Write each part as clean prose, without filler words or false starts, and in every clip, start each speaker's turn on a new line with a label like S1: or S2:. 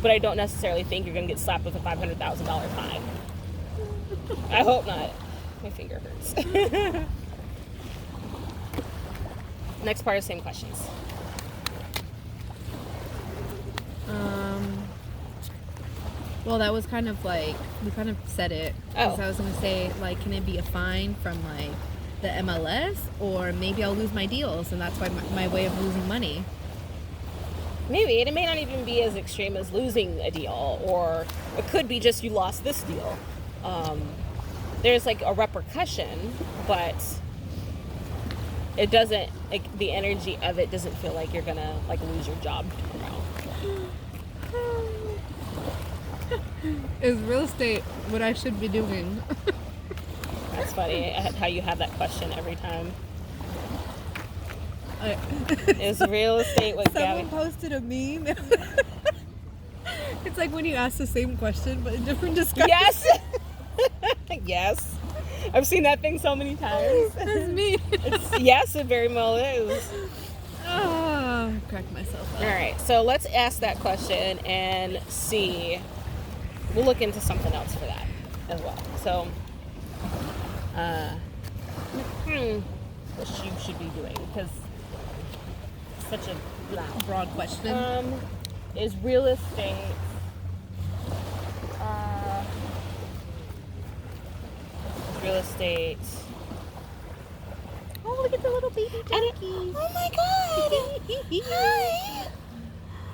S1: but I don't necessarily think you're going to get slapped with a $500,000 fine. I hope not. My finger hurts. Next part is same questions.
S2: Well, that was kind of like, we kind of said it. Because I was going to say, like, can it be a fine from, like, the MLS? Or maybe I'll lose my deals, and that's why my way of losing money.
S1: Maybe. And it may not even be as extreme as losing a deal. Or it could be just you lost this deal. There's, like, a repercussion, but it doesn't, like, the energy of it doesn't feel like you're going to, like, lose your job tomorrow.
S2: Is real estate what I should be doing?
S1: That's funny how you have that question every time. Is real estate what Gabby...
S2: Someone posted a meme. It's like when you ask the same question but in different discussions.
S1: Yes! Yes. I've seen that thing so many times.
S2: That's me.
S1: Yes, it very well is.
S2: Oh, I cracked myself up.
S1: All right, so let's ask that question and see. We'll look into something else for that as well. So, what you should be doing, because it's such a
S2: broad question.
S1: Is real estate
S2: Oh, look at the little baby donkeys.
S1: Oh my god! Hi!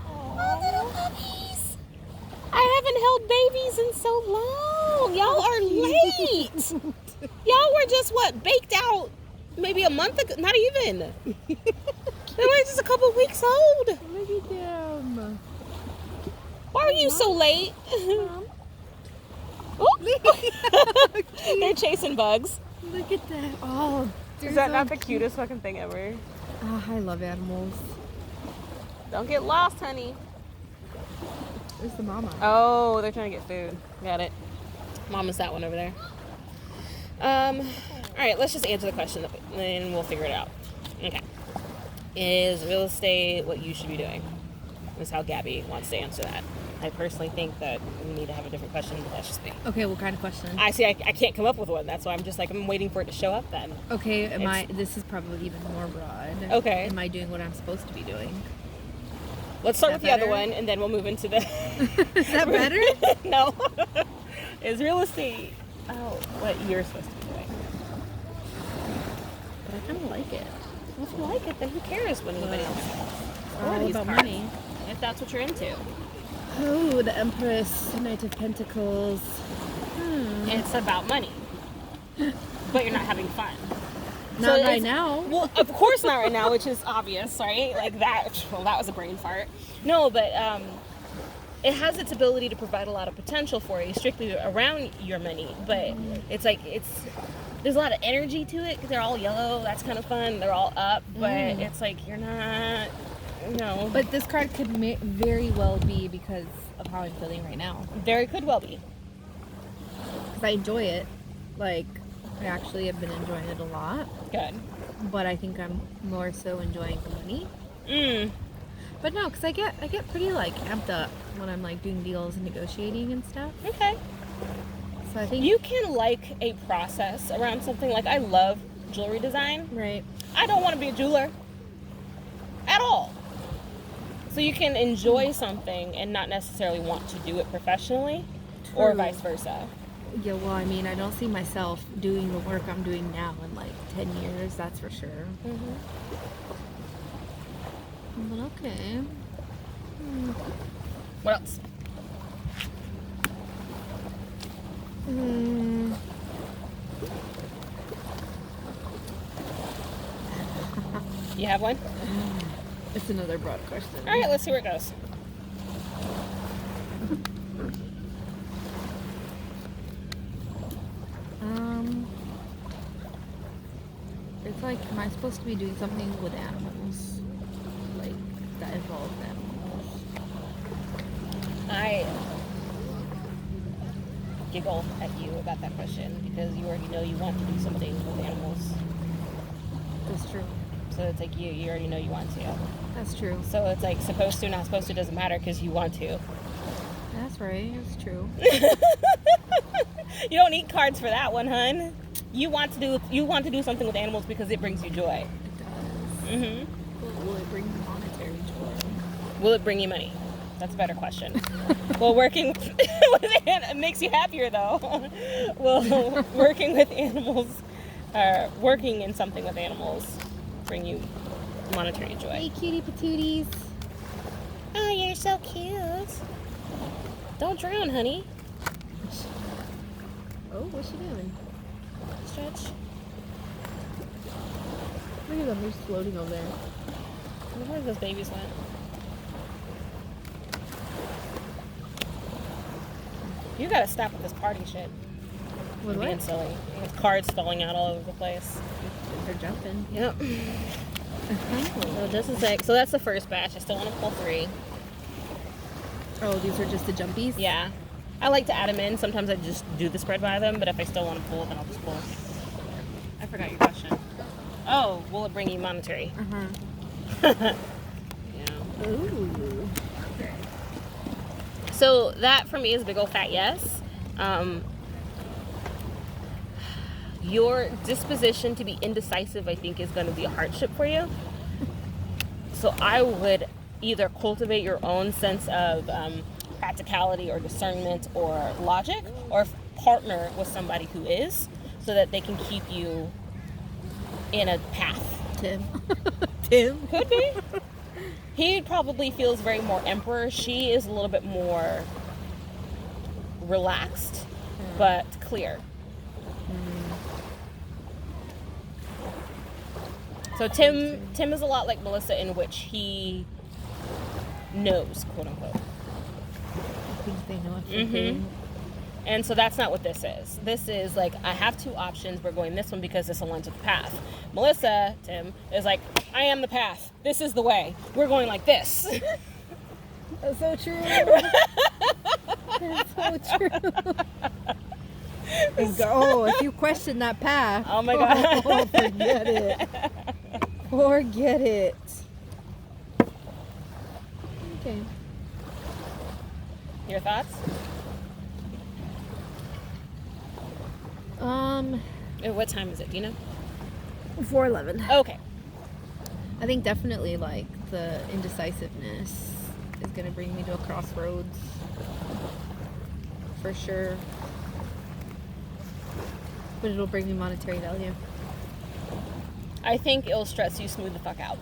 S1: Oh, little puppies! I haven't held babies in so long. Y'all are late. Y'all were just baked out maybe a month ago. Not even. They were just a couple weeks old.
S2: Look at them.
S1: Why are you so late?
S2: Mom.
S1: Oh. They're chasing bugs.
S2: Look at that. Oh,
S1: is that not the cutest fucking thing ever?
S2: Oh, I love animals.
S1: Don't get lost, honey.
S2: Where's the mama?
S1: Oh, they're trying to get food. Got it. Mama's that one over there. All right, let's just answer the question and then we'll figure it out. Okay. Is real estate what you should be doing? Is how Gabby wants to answer that. I personally think that we need to have a different question, but that's just me.
S2: Okay, what kind of question?
S1: I see. I can't come up with one. That's why I'm just like, I'm waiting for it to show up then.
S2: Okay, this is probably even more broad.
S1: Okay.
S2: Am I doing what I'm supposed to be doing?
S1: Let's start with the other one, and then we'll move into the...
S2: Is that better?
S1: No. Is real estate what you're supposed to be doing?
S2: But I kind of like it.
S1: Well, if you like it, then who cares what anybody else says?
S2: All about money.
S1: If that's what you're into.
S2: Oh, the Empress, Knight of Pentacles.
S1: It's about money. But you're not having fun.
S2: Not right now.
S1: Well, of course not right now, which is obvious, right? Like that. Well, that was a brain fart. No, but it has its ability to provide a lot of potential for you, strictly around your money. But it's like there's a lot of energy to it because they're all yellow. That's kind of fun. They're all up, but it's like you're not. No.
S2: But this card could very well be because of how I'm feeling right now.
S1: Very could well be.
S2: Because I enjoy it. Like, I actually have been enjoying it a lot.
S1: Good.
S2: But I think I'm more so enjoying the money. But no, because I get pretty, like, amped up when I'm, like, doing deals and negotiating and stuff.
S1: Okay.
S2: So I think...
S1: You can like a process around something. Like, I love jewelry design.
S2: Right.
S1: I don't want to be a jeweler. At all. So you can enjoy something and not necessarily want to do it professionally. True. Or vice versa.
S2: Yeah, well, I mean, I don't see myself doing the work I'm doing now in like 10 years, that's for sure. But okay.
S1: What else? You have one?
S2: It's another broad question.
S1: All right, let's see where it goes.
S2: It's like, am I supposed to be doing something with animals? Like, that involves animals?
S1: I giggle at you about that question because you already know you want to do something with animals.
S2: That's true.
S1: So it's like you already know you want to.
S2: That's true.
S1: So it's like supposed to, not supposed to, doesn't matter because you want to.
S2: That's right. It's true.
S1: You don't need cards for that one, hun. You want to do something with animals because it brings you joy.
S2: It does.
S1: Mm-hmm.
S2: Will it bring monetary joy?
S1: Will it bring you money? That's a better question. Well, working with makes you happier though. Will working with animals, working in something with animals, bring you monetary joy?
S2: Hey, cutie patooties.
S1: Oh, you're so cute. Don't drown, honey.
S2: Oh, what's she doing?
S1: Stretch.
S2: Look at them. They're just floating over there.
S1: Where those babies went? You gotta stop with this party shit.
S2: With
S1: Being
S2: what?
S1: silly. With cards falling out all over the place.
S2: They're jumping.
S1: Yep. So this is like, so that's the first batch. I still want to pull 3.
S2: Oh, these are just the jumpies?
S1: Yeah. I like to add them in. Sometimes I just do the spread by them, but if I still want to pull, then I'll just pull. I forgot your question. Oh, will it bring you monetary?
S2: Uh-huh.
S1: Yeah.
S2: Ooh.
S1: So that for me is a big old fat yes. Your disposition to be indecisive, I think, is going to be a hardship for you. So I would either cultivate your own sense of practicality or discernment or logic, or partner with somebody who is, so that they can keep you in a path.
S2: Tim. Tim?
S1: Could be. He probably feels very more emperor. She is a little bit more relaxed, but clear. So Tim is a lot like Melissa in which he knows, quote unquote.
S2: I think they know everything.
S1: And so that's not what this is. This is like, I have 2 options. We're going this one because this aligns with the path. Melissa, Tim, is like, I am the path. This is the way. We're going like this.
S2: That's so true. That's so true. Oh, if you question that path.
S1: Oh my God.
S2: Oh, forget it. Forget it. Okay.
S1: Your thoughts? What time is it? Do you know?
S2: 4:11.
S1: Okay.
S2: I think definitely like the indecisiveness is gonna bring me to a crossroads. For sure. But it'll bring me monetary value.
S1: I think it'll stress you smooth the fuck out.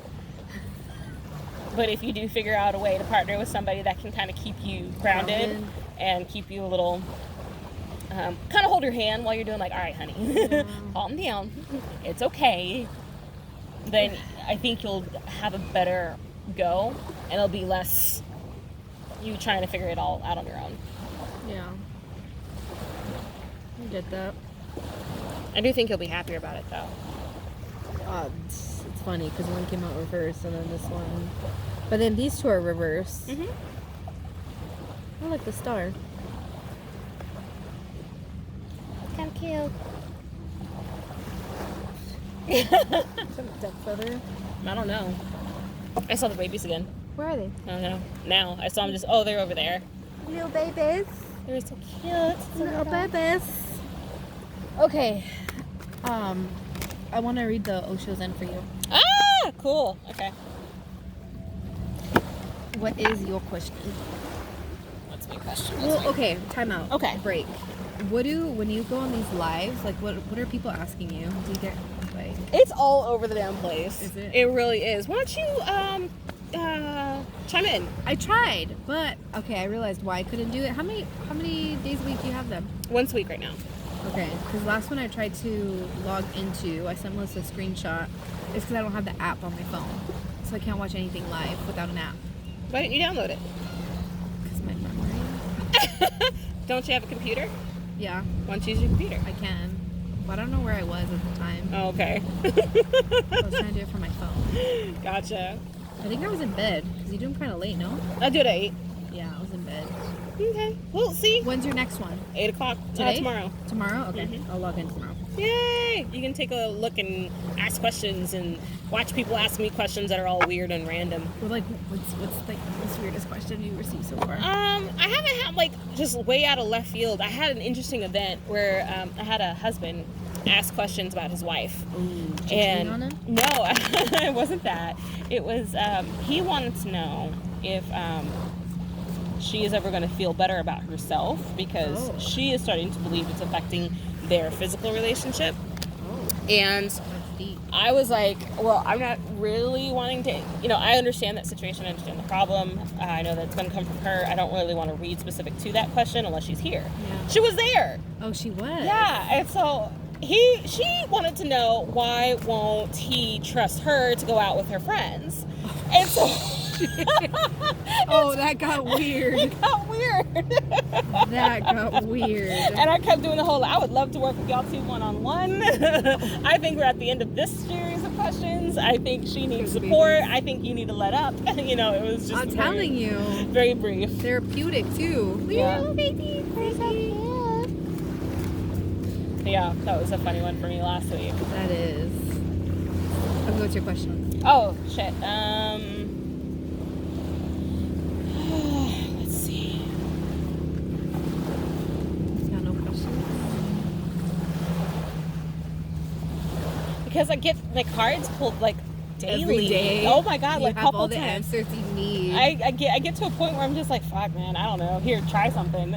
S1: But if you do figure out a way to partner with somebody that can kind of keep you grounded and keep you a little, kind of hold your hand while you're doing like, all right, honey, calm down. It's okay. Then I think you'll have a better go, and it'll be less you trying to figure it all out on your own.
S2: Yeah. I get that.
S1: I do think you'll be happier about it, though.
S2: It's funny because one came out reverse and then this one. But then these 2 are reverse. I like the star.
S1: Kind of cute.
S2: Duck feather.
S1: I don't know. I saw the babies again.
S2: Where are they?
S1: I don't know. Now I saw them just. Oh, they're over there.
S2: Little babies.
S1: They're so cute.
S2: Little babies. Okay. I want to read the Osho Zen for you.
S1: Ah, cool. Okay.
S2: What is your question?
S1: What's my question?
S2: Well, okay, time out.
S1: Okay.
S2: Break. When you go on these lives, like what are people asking you? Do you get like
S1: It's all over the damn place.
S2: Is it?
S1: It really is. Why don't you chime in?
S2: I tried, but okay, I realized why I couldn't do it. How many days a week do you have them?
S1: Once a week right now.
S2: Okay, because last one I tried to log into, I sent Melissa a screenshot. It's because I don't have the app on my phone, so I can't watch anything live without an app.
S1: Why didn't you download it?
S2: Because my memory.
S1: Don't you have a computer?
S2: Yeah,
S1: Why don't you use your computer?
S2: I can, but I don't know where I was at the time.
S1: Oh, okay.
S2: I was trying to do it from my phone.
S1: Gotcha.
S2: I think I was in bed because you do them kind of late, no?
S1: I'll do it at 8.
S2: Yeah, I was in bed.
S1: Okay. Well, see.
S2: When's your next one?
S1: 8 o'clock
S2: Today?
S1: tomorrow.
S2: Tomorrow? Okay,
S1: Mhm.
S2: I'll log in tomorrow.
S1: Yay! You can take a look and ask questions and watch people ask me questions that are all weird and random.
S2: Well, like, what's the weirdest question you received so far?
S1: I haven't had not like just way out of left field. I had an interesting event where I had a husband ask questions about his wife.
S2: Ooh,
S1: And
S2: on him?
S1: no, it wasn't that. It was he wanted to know if she is ever going to feel better about herself, because she is starting to believe it's affecting their physical relationship. And
S2: That's deep.
S1: I was like, well, I'm not really wanting to, I understand that situation, I understand the problem. I know that it's going to come from her. I don't really want to read specific to that question unless she's here.
S2: Yeah.
S1: She was there.
S2: Oh, she was?
S1: Yeah. And so she wanted to know, why won't he trust her to go out with her friends? And so...
S2: Oh, that got weird.
S1: It got weird.
S2: That got weird.
S1: And I kept doing the whole, I would love to work with y'all two one-on-one. I think we're at the end of this series of questions. I think she needs support. I think you need to let up. It was just
S2: I'm telling you.
S1: very brief.
S2: Therapeutic, too.
S1: Yeah.
S2: Little baby.
S1: Yeah, that was a funny one for me last week.
S2: That is. Okay, what's your question?
S1: Oh, shit. Let's see.
S2: Got no questions?
S1: Because I get my cards pulled like daily.
S2: Every day.
S1: Oh my god,
S2: You
S1: like
S2: have
S1: couple
S2: all the
S1: times.
S2: answers you need.
S1: I get to a point where I'm just like, fuck, man, I don't know. Here, try something.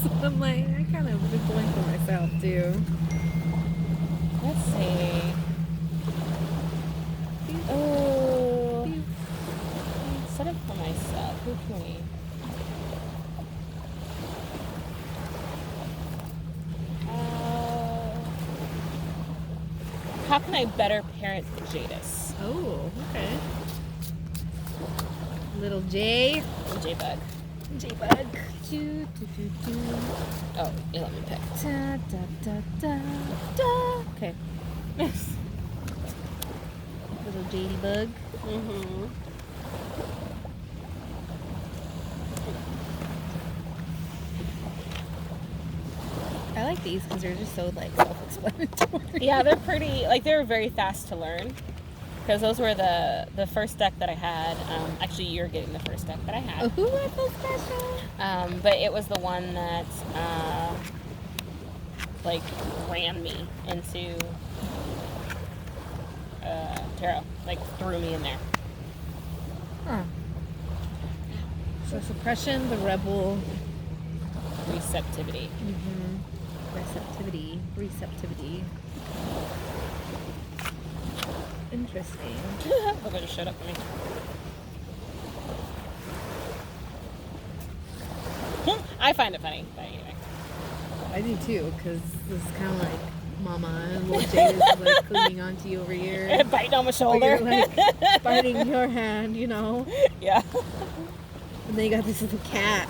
S2: So I'm like, I kind of been going for myself, too.
S1: Let's see. Oh, set it for myself. Who can we? How can I better parent Jadis?
S2: Oh, okay. Little J.
S1: J-Bug.
S2: J-Bug.
S1: Oh, you let me pick.
S2: Da, da, da, da, da. Okay. Little JD bug.
S1: Mm-hmm.
S2: I like these because they're just so like self-explanatory.
S1: Yeah, they're pretty, like they're very fast to learn. Because those were the first deck that I had. Actually, you're getting the first deck that I had.
S2: Oh, who was so special?
S1: But it was the one that like ran me into tarot, like threw me in there.
S2: Huh. So suppression, the rebel.
S1: Receptivity.
S2: Receptivity. Interesting.
S1: Look, just shut up for me. I find it funny, but anyway.
S2: I do too, because this is kind of like Mama and little Jade is like clinging onto you over here.
S1: Biting on my
S2: Or
S1: shoulder.
S2: you're like biting your hand,
S1: Yeah.
S2: And then you got this little cat.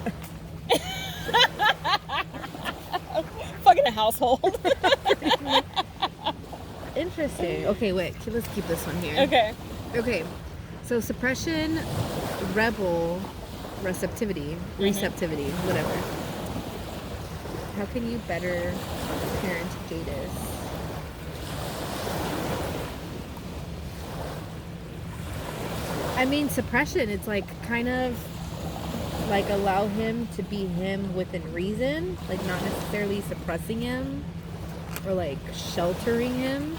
S1: Fucking a household.
S2: Interesting. Okay, wait. Let's keep this one here.
S1: Okay.
S2: So suppression, rebel, receptivity, whatever. How can you better parent Jadis? I mean, suppression, it's like kind of like allow him to be him within reason, like not necessarily suppressing him or like sheltering him.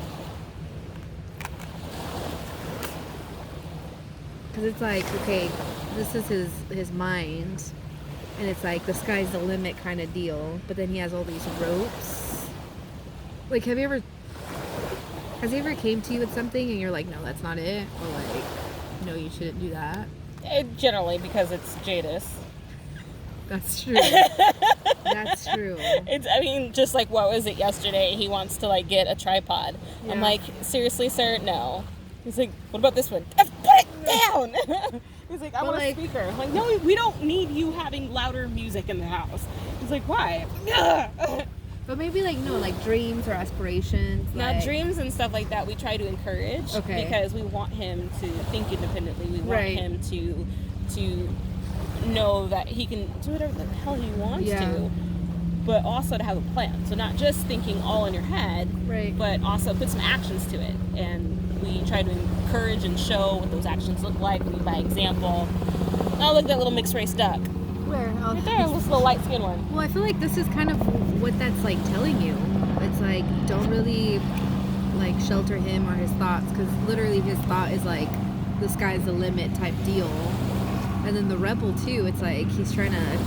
S2: Because it's like, okay, this is his mind, and it's like the sky's the limit kind of deal, but then he has all these ropes. Like, has he ever came to you with something and you're like, no, that's not it? Or like, no, you shouldn't do that?
S1: Generally, because it's Jadis.
S2: That's true. That's true.
S1: I mean, just like, what was it yesterday? He wants to, like, get a tripod.
S2: Yeah.
S1: I'm like, seriously, sir? No. He's like, what about this one? Put it down! He's like, I want a speaker. I'm like, no, we don't need you having louder music in the house. He's like, why?
S2: But maybe, like, no, like dreams or aspirations.
S1: Now,
S2: like...
S1: dreams and stuff like that, we try to encourage.
S2: Okay.
S1: Because we want him to think independently. We want him to know that he can do whatever the hell he wants to, but also to have a plan. So not just thinking all in your head, but also put some actions to it. And we try to encourage and show what those actions look like, lead by example. Oh, look at that little mixed race duck.
S2: Where? Oh,
S1: Right there, this little light skinned one.
S2: well, I feel like this is kind of what that's like telling you. It's like, don't really like shelter him or his thoughts, because literally his thought is like the sky's the limit type deal. And then the rebel too, it's like he's trying to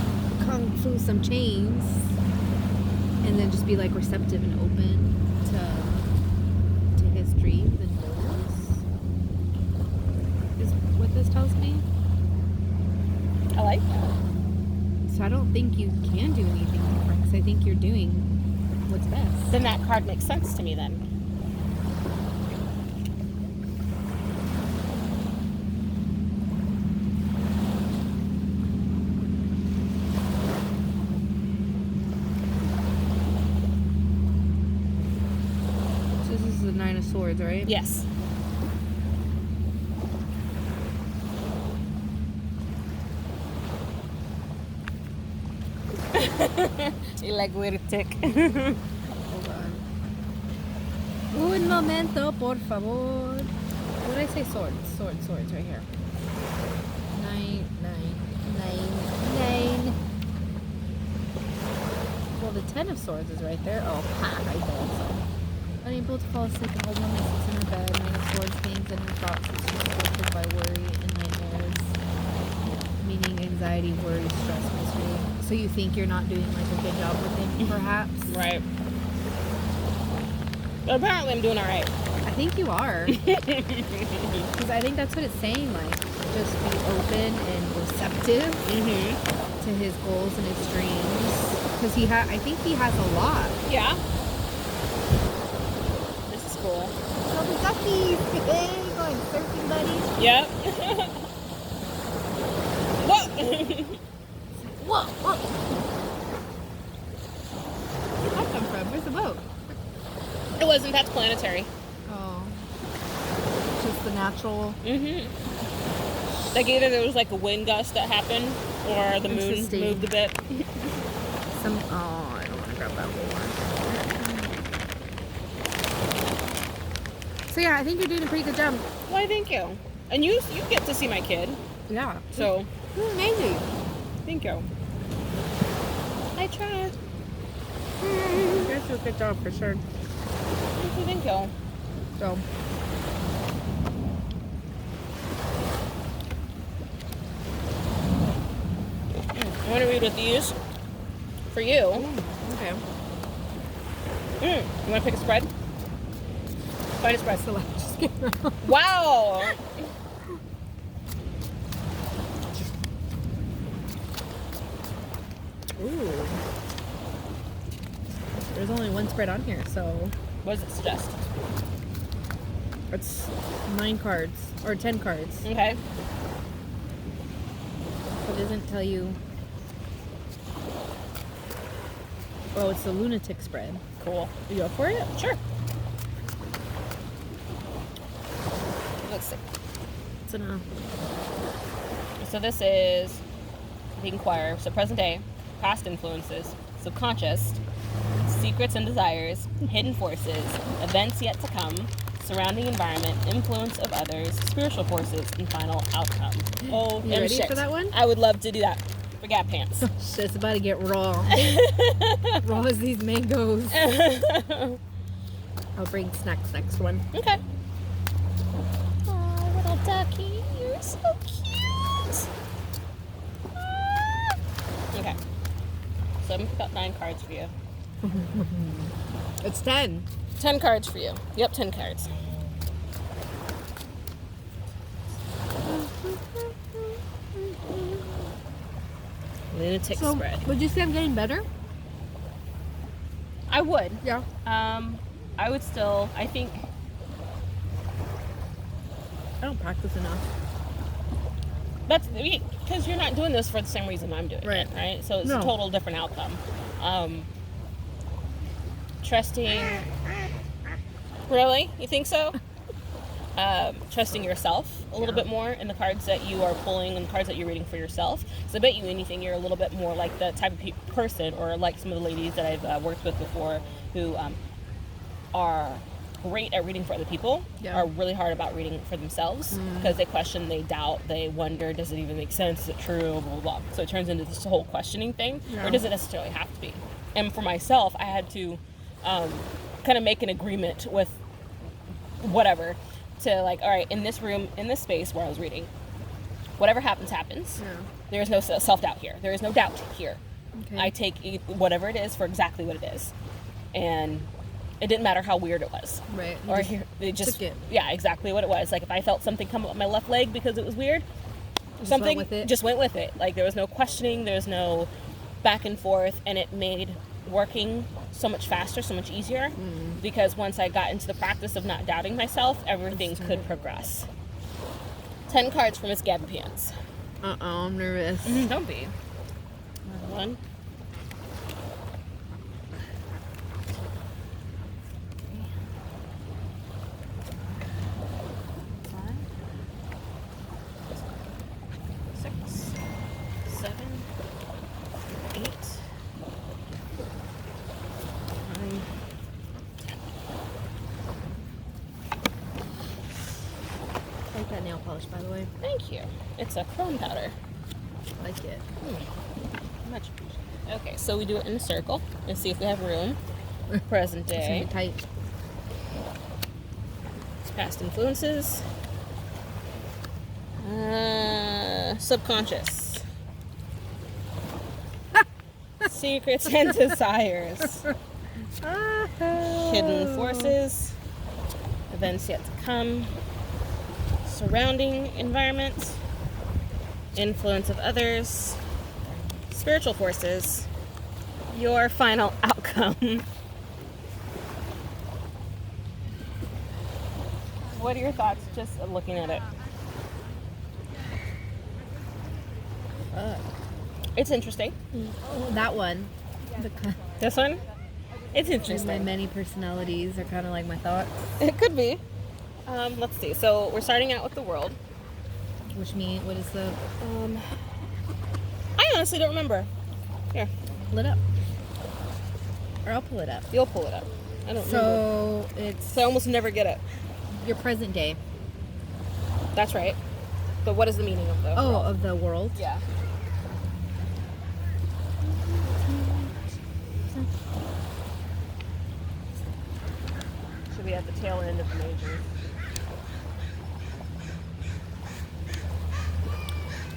S2: kung fu some chains and then just be like receptive and open to his dreams and goals is what this tells me.
S1: I like that.
S2: So I don't think you can do anything different, because I think you're doing what's best.
S1: Then that card makes sense to me then.
S2: So this is the Nine of Swords, right?
S1: Yes. You like weird tick.
S2: Hold on. Un momento, por favor. What did I say? Swords. Swords right here. Nine. Well, the Ten of Swords is right there. Oh, right there. So. Unable to fall asleep, and old woman sits in her bed. Nine of Swords hangs in her thoughts, and she's tortured by worry and nightmares. Meaning anxiety, worry, stress, misery. So you think you're not doing like a good job with him, perhaps?
S1: Right. But apparently I'm doing all right.
S2: I think you are. Because I think that's what it's saying, like, just be open and receptive to his goals and his dreams. Because I think he has a lot.
S1: Yeah. This is cool.
S2: So the duckies, hey, going surfing, buddy.
S1: Yep. Whoa.
S2: Whoa. Where'd that come from? Where's the boat?
S1: It wasn't. That's planetary.
S2: Oh. Just the natural.
S1: Like either there was like a wind gust that happened, or the moon
S2: Interesting.
S1: moved a bit.
S2: I don't want to grab that one. So yeah, I think you're doing a pretty good job.
S1: Why, thank you. And you get to see my kid,
S2: Yeah.
S1: so
S2: Amazing.
S1: thank you. I tried.
S2: You guys do a good job for sure.
S1: Thank you.
S2: So.
S1: I want to read with these for you.
S2: Okay.
S1: You want to pick a spread? Find a spread.
S2: So like, just get around.
S1: Wow.
S2: Ooh. There's only one spread on here, so
S1: What does it suggest?
S2: it's 9 cards or 10 cards.
S1: Okay.
S2: But it doesn't tell you. Oh, it's the lunatic spread.
S1: Cool.
S2: You up for it?
S1: Sure. Let's see.
S2: It's enough.
S1: So this is the Inquirer. So present day, past influences, subconscious, secrets and desires, hidden forces, events yet to come, surrounding environment, influence of others, spiritual forces, and final outcome. Oh,
S2: You ready for that one?
S1: I would love to do that for Gap Pants.
S2: Shit, it's about to get raw. Raw as these mangoes. I'll bring snacks next one.
S1: Okay. Oh, little ducky, you're so cute. Okay. So I'm gonna pick up 9 cards for you.
S2: It's 10.
S1: 10 cards for you. Yep, 10 cards. Lunatic
S2: So,
S1: spread.
S2: would you say I'm getting better?
S1: I would.
S2: Yeah.
S1: I would still, I think,
S2: I don't practice enough.
S1: that's because you're not doing this for the same reason I'm doing it, right? So it's
S2: No.
S1: a total different outcome. Trusting, really? You think so? Trusting yourself a little bit more in the cards that you are pulling and the cards that you're reading for yourself. So I bet you anything, you're a little bit more like the type of person, or like some of the ladies that I've worked with before, who are great at reading for other people are really hard about reading for themselves because they question, they doubt, they wonder, does it even make sense? Is it true? Blah, blah, blah. So it turns into this whole questioning thing, or does it necessarily have to be? And for myself, I had to kind of make an agreement with whatever to like, all right, in this room, in this space where I was reading, whatever happens, happens. Yeah. There is no self-doubt here. There is no doubt here. Okay. I take whatever it is for exactly what it is. And it didn't matter how weird it was.
S2: Right.
S1: Or it just took it. Yeah, exactly what it was. Like if I felt something come up my left leg because it was weird, something just went with it. Like there was no questioning, there was no back and forth, and it made working so much faster, so much easier, because once I got into the practice of not doubting myself, everything could progress. 10 cards for Miss Gabby Pants.
S2: I'm nervous.
S1: Don't be. Another one. 5, 6, 7, 8, 9, 10.
S2: I like that nail polish, by the way.
S1: Thank you. It's a chrome powder.
S2: I like it.
S1: Much appreciated. Okay, so we do it in a circle and see if we have room. Present day.
S2: It's tight.
S1: Past influences. Subconscious. Secrets and desires. Hidden forces. Events yet to come. Surrounding environment. Influence of others. Spiritual forces. Your final outcome. What are your thoughts just looking at it? It's interesting.
S2: Oh, that one.
S1: This one? It's interesting.
S2: My many personalities are kind of like my thoughts.
S1: It could be. Let's see. So we're starting out with the world.
S2: Which means, what is the...
S1: I honestly don't remember. Here.
S2: Pull it up. Or I'll pull it up.
S1: You'll pull it up. I don't remember.
S2: So
S1: I almost never get it.
S2: Your present day.
S1: That's right. But what is the meaning of the world?
S2: Of the world?
S1: Yeah. Should be at the tail end of the majors.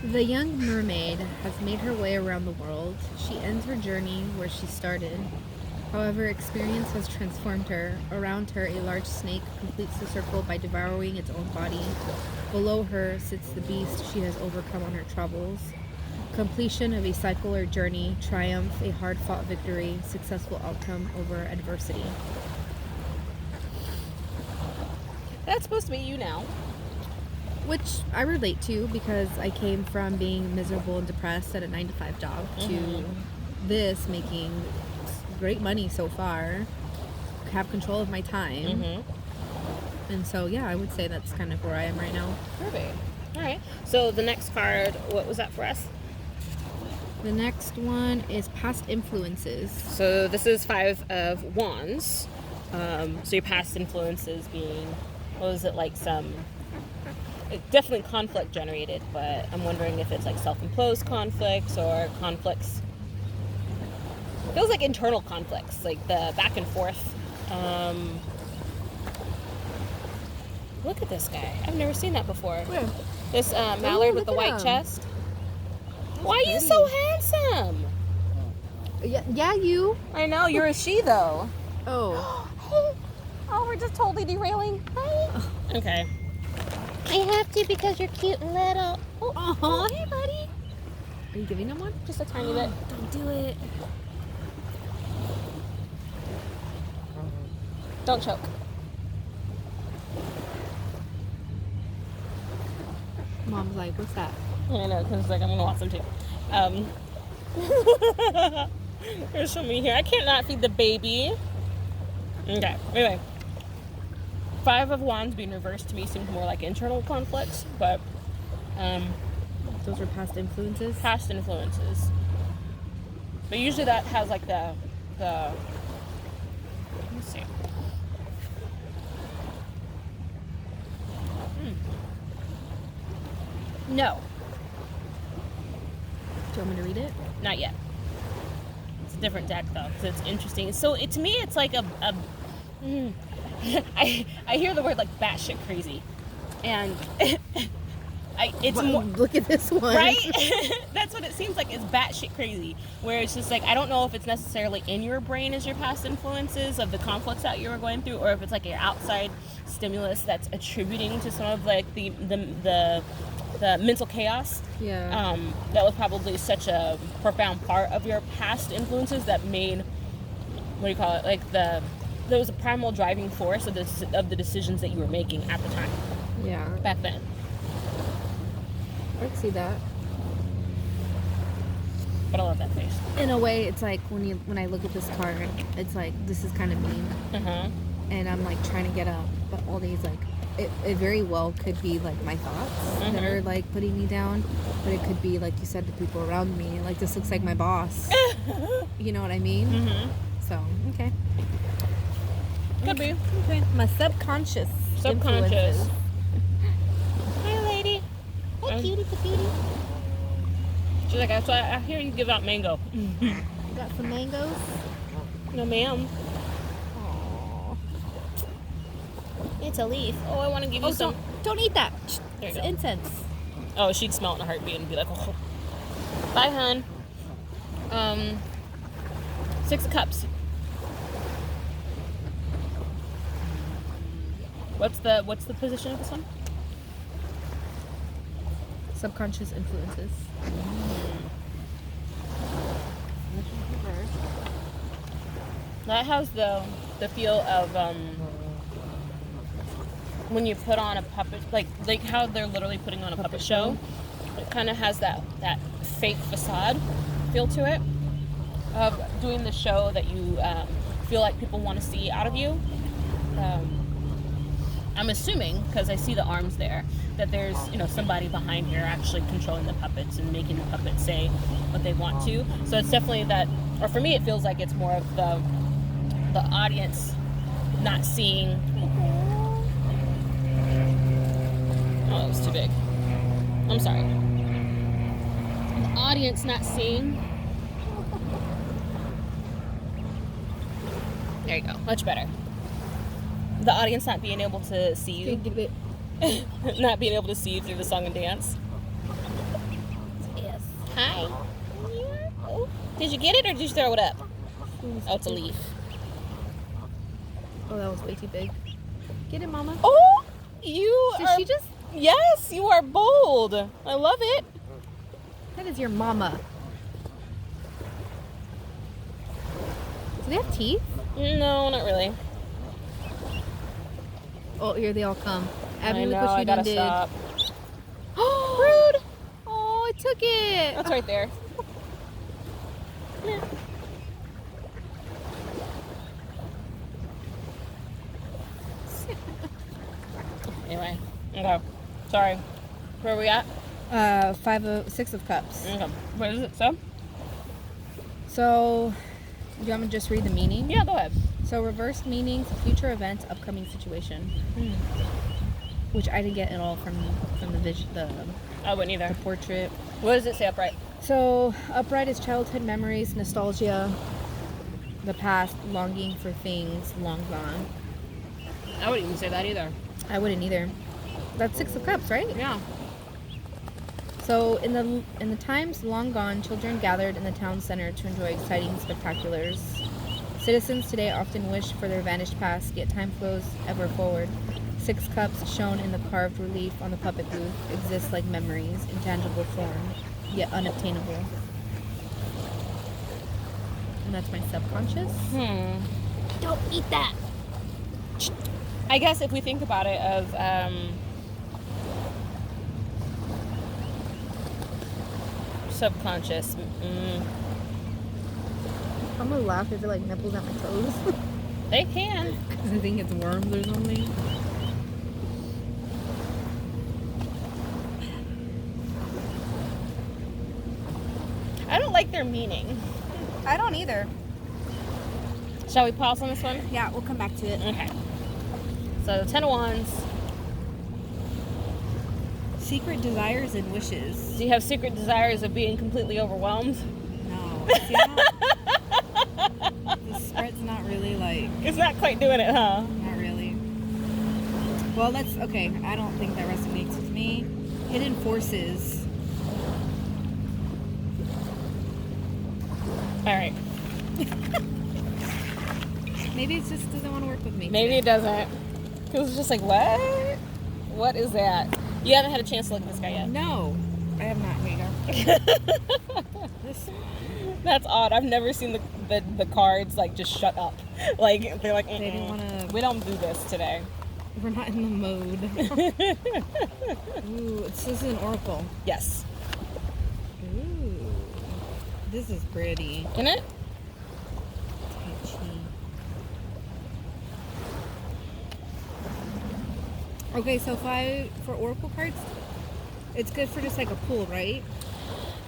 S2: The young mermaid has made her way around the world. She ends her journey where she started. However, experience has transformed her. Around her, a large snake completes the circle by devouring its own body. Below her sits the beast she has overcome on her travels. Completion of a cycle or journey, triumph, a hard-fought victory, successful outcome over adversity.
S1: That's supposed to be you now.
S2: Which I relate to because I came from being miserable and depressed at a 9-to-5 job to this, making great money so far, have control of my time. And so, yeah, I would say that's kind of where I am right now.
S1: Perfect. All right. So the next card, what was that for us?
S2: The next one is past influences.
S1: So this is 5 of Wands. So your past influences being, what was it, like definitely conflict generated, but I'm wondering if it's like self-imposed conflicts or conflicts. It feels like internal conflicts, like the back and forth. Look at this guy. I've never seen that before.
S2: Where?
S1: This mallard with the white chest. Why are you so handsome?
S2: Yeah, you.
S1: I know, you're a she though.
S2: Oh.
S1: Hey. Oh, we're just totally derailing. Hi. Okay. I have to because you're cute and little. Oh, hey, buddy.
S2: Are you giving him one?
S1: Just a tiny bit.
S2: Don't do it.
S1: Don't choke.
S2: Mom's like, what's that?
S1: I know, because like I'm gonna want some too. There's somebody here. I can't not feed the baby. Okay. Anyway, 5 of Wands being reversed to me seems more like internal conflicts, but
S2: those are past influences.
S1: Past influences. But usually that has like the let me see. No,
S2: Do you want me to read it?
S1: not yet. It's a different deck though, because it's interesting. So to me, it's like I hear the word like batshit crazy, and it's more.
S2: Look at this one.
S1: Right? That's what it seems like, is batshit crazy. Where it's just like, I don't know if it's necessarily in your brain as your past influences of the conflicts that you were going through, or if it's like your outside stimulus that's attributing to some of like the mental chaos.
S2: Yeah.
S1: That was probably such a profound part of your past influences that made, what do you call it, like there was a primal driving force of the decisions that you were making at the time,
S2: Yeah.
S1: back then.
S2: I can see that.
S1: But I love that face.
S2: In a way, it's like when I look at this card, it's like this is kind of mean, and I'm like trying to get up, but all these like it very well could be like my thoughts that are like putting me down, but it could be like you said, the people around me. Like this looks like my boss. You know what I mean? So okay.
S1: Could be.
S2: Okay. My subconscious.
S1: Subconscious.
S2: influences.
S1: Hi, lady.
S2: Hey, cutie patootie.
S1: She's like, I hear you give out mango.
S2: Got some mangoes.
S1: No, ma'am.
S2: Aww.
S1: It's a leaf. Oh, I want to give you some.
S2: Don't eat that.
S1: There you
S2: It's
S1: go.
S2: incense.
S1: Oh, she'd smell it in a heartbeat and be like, oh. Bye, hun. 6 of Cups. What's the position of this one?
S2: Subconscious influences.
S1: That has the feel of when you put on a puppet, like how they're literally putting on a puppet show. It kind of has that fake facade feel to it of doing the show that you feel like people want to see out of you. I'm assuming, because I see the arms there, that there's somebody behind here actually controlling the puppets and making the puppets say what they want to. So it's definitely that, or for me, it feels like it's more of the audience not seeing. Oh, it was too big. I'm sorry. The audience not seeing. There you go. Much better. The audience not being able to see you. Not being able to see you through the song and dance. Yes. Hi. Oh. Did you get it or did you throw it up? Oh, it's a leaf.
S2: Oh, that was way too big. Get it, Mama.
S1: Oh, you
S2: Did
S1: are...
S2: she just?
S1: Yes, you are bold. I love it.
S2: That is your mama. Do they have teeth?
S1: No, not really.
S2: Oh, here they all come. Abby,
S1: I
S2: look
S1: know,
S2: what
S1: I
S2: you
S1: gotta
S2: done did.
S1: stop.
S2: Rude. Oh, I took it.
S1: That's right there. Anyway, okay. Sorry. Where are we at?
S2: 6 of Cups.
S1: Okay. What is it, so?
S2: So, do you want me to just read the meaning?
S1: Yeah, go ahead.
S2: So, reversed meanings, future events, upcoming situation. Which I didn't get at all from the vision,
S1: I wouldn't either.
S2: the portrait.
S1: What does it say upright?
S2: So, upright is childhood memories, nostalgia, the past, longing for things long gone.
S1: I wouldn't even say that either.
S2: I wouldn't either. That's 6 of Cups, right?
S1: Yeah.
S2: So, in the times long gone, children gathered in the town center to enjoy exciting spectaculars. Citizens today often wish for their vanished past, yet time flows ever forward. 6 Cups, shown in the carved relief on the puppet booth, exist like memories, in tangible form, yet unobtainable. And that's my subconscious. Don't eat that!
S1: I guess if we think about it of subconscious,
S2: I'm gonna laugh if it like nipples at my toes.
S1: they can.
S2: Because I think it's worms or something.
S1: I don't like their meaning.
S2: I don't either.
S1: Shall we pause on this one?
S2: Yeah, we'll come back to it.
S1: Okay. So 10 of Wands,
S2: secret desires and wishes.
S1: Do you have secret desires of being completely overwhelmed?
S2: No. See, the spread's not really like...
S1: It's not quite doing it, huh?
S2: Not really. Well, that's... Okay, I don't think that resonates with me. Hidden forces.
S1: Alright.
S2: Maybe it just doesn't want to work with me.
S1: Maybe it doesn't. Because it's just like, what? What is that? You haven't had a chance to look at this guy yet.
S2: No. I have not, Vega.
S1: That's odd. I've never seen the cards like just shut up. Like they're like,
S2: They didn't want to...
S1: we don't do this today.
S2: We're not in the mode. Ooh, this is an oracle.
S1: Yes.
S2: Ooh. This is pretty.
S1: Isn't it?
S2: Okay, so for oracle cards, it's good for just like a pool, right?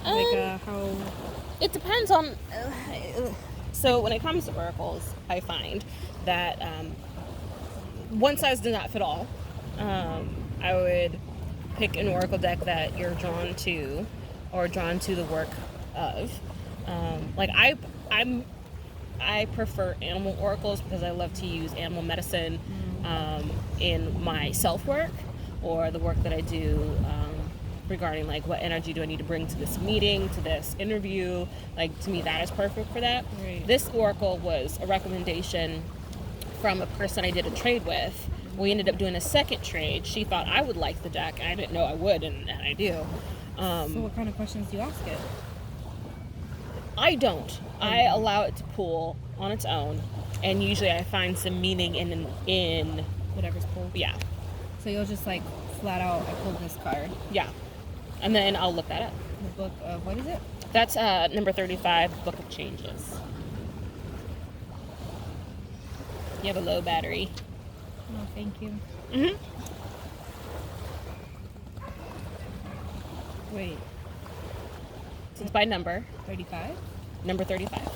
S2: How...
S1: It depends on... so when it comes to oracles, I find that one size does not fit all. I would pick an oracle deck that you're drawn to or drawn to the work of. I prefer animal oracles because I love to use animal medicine in my self-work or the work that I do regarding like what energy do I need to bring to this meeting, to this interview. Like to me that is perfect for that.
S2: Right.
S1: This oracle was a recommendation from a person I did a trade with. We ended up doing a second trade. She thought I would like the deck. I didn't know I would, and I do.
S2: So what kind of questions do you ask it?
S1: I don't. I allow it to pull on its own, and usually I find some meaning in
S2: Whatever's pulled.
S1: yeah,
S2: So you'll just like flat out, I pulled this card.
S1: yeah, and then I'll look that up.
S2: The book of, what is it?
S1: That's number 35, Book of Changes. You have a low battery.
S2: Oh, thank you.
S1: Mm-hmm.
S2: Wait,
S1: So it's by number.
S2: 35?
S1: Number 35.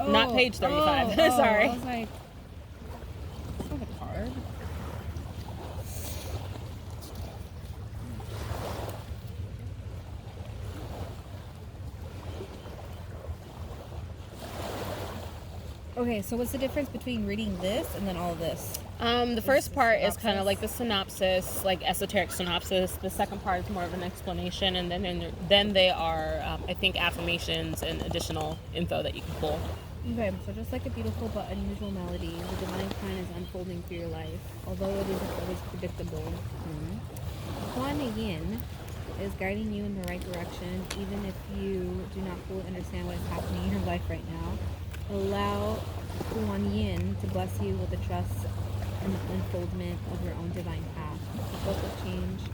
S2: Oh,
S1: Not page 35.
S2: oh,
S1: Sorry.
S2: I was like, that's not a card. Okay, so what's the difference between reading this and then all of this?
S1: The first part is kind of
S2: synopsis?
S1: like the synopsis, like esoteric synopsis. The second part is more of an explanation, and then they are, I think, affirmations and additional info that you can pull.
S2: Okay, so just like a beautiful but unusual melody, the divine plan is unfolding through your life, although it isn't always predictable. Kuan Yin is guiding you in the right direction, even if you do not fully understand what is happening in your life right now. Allow Kuan Yin to bless you with the trust and unfoldment of your own divine path. The book of changes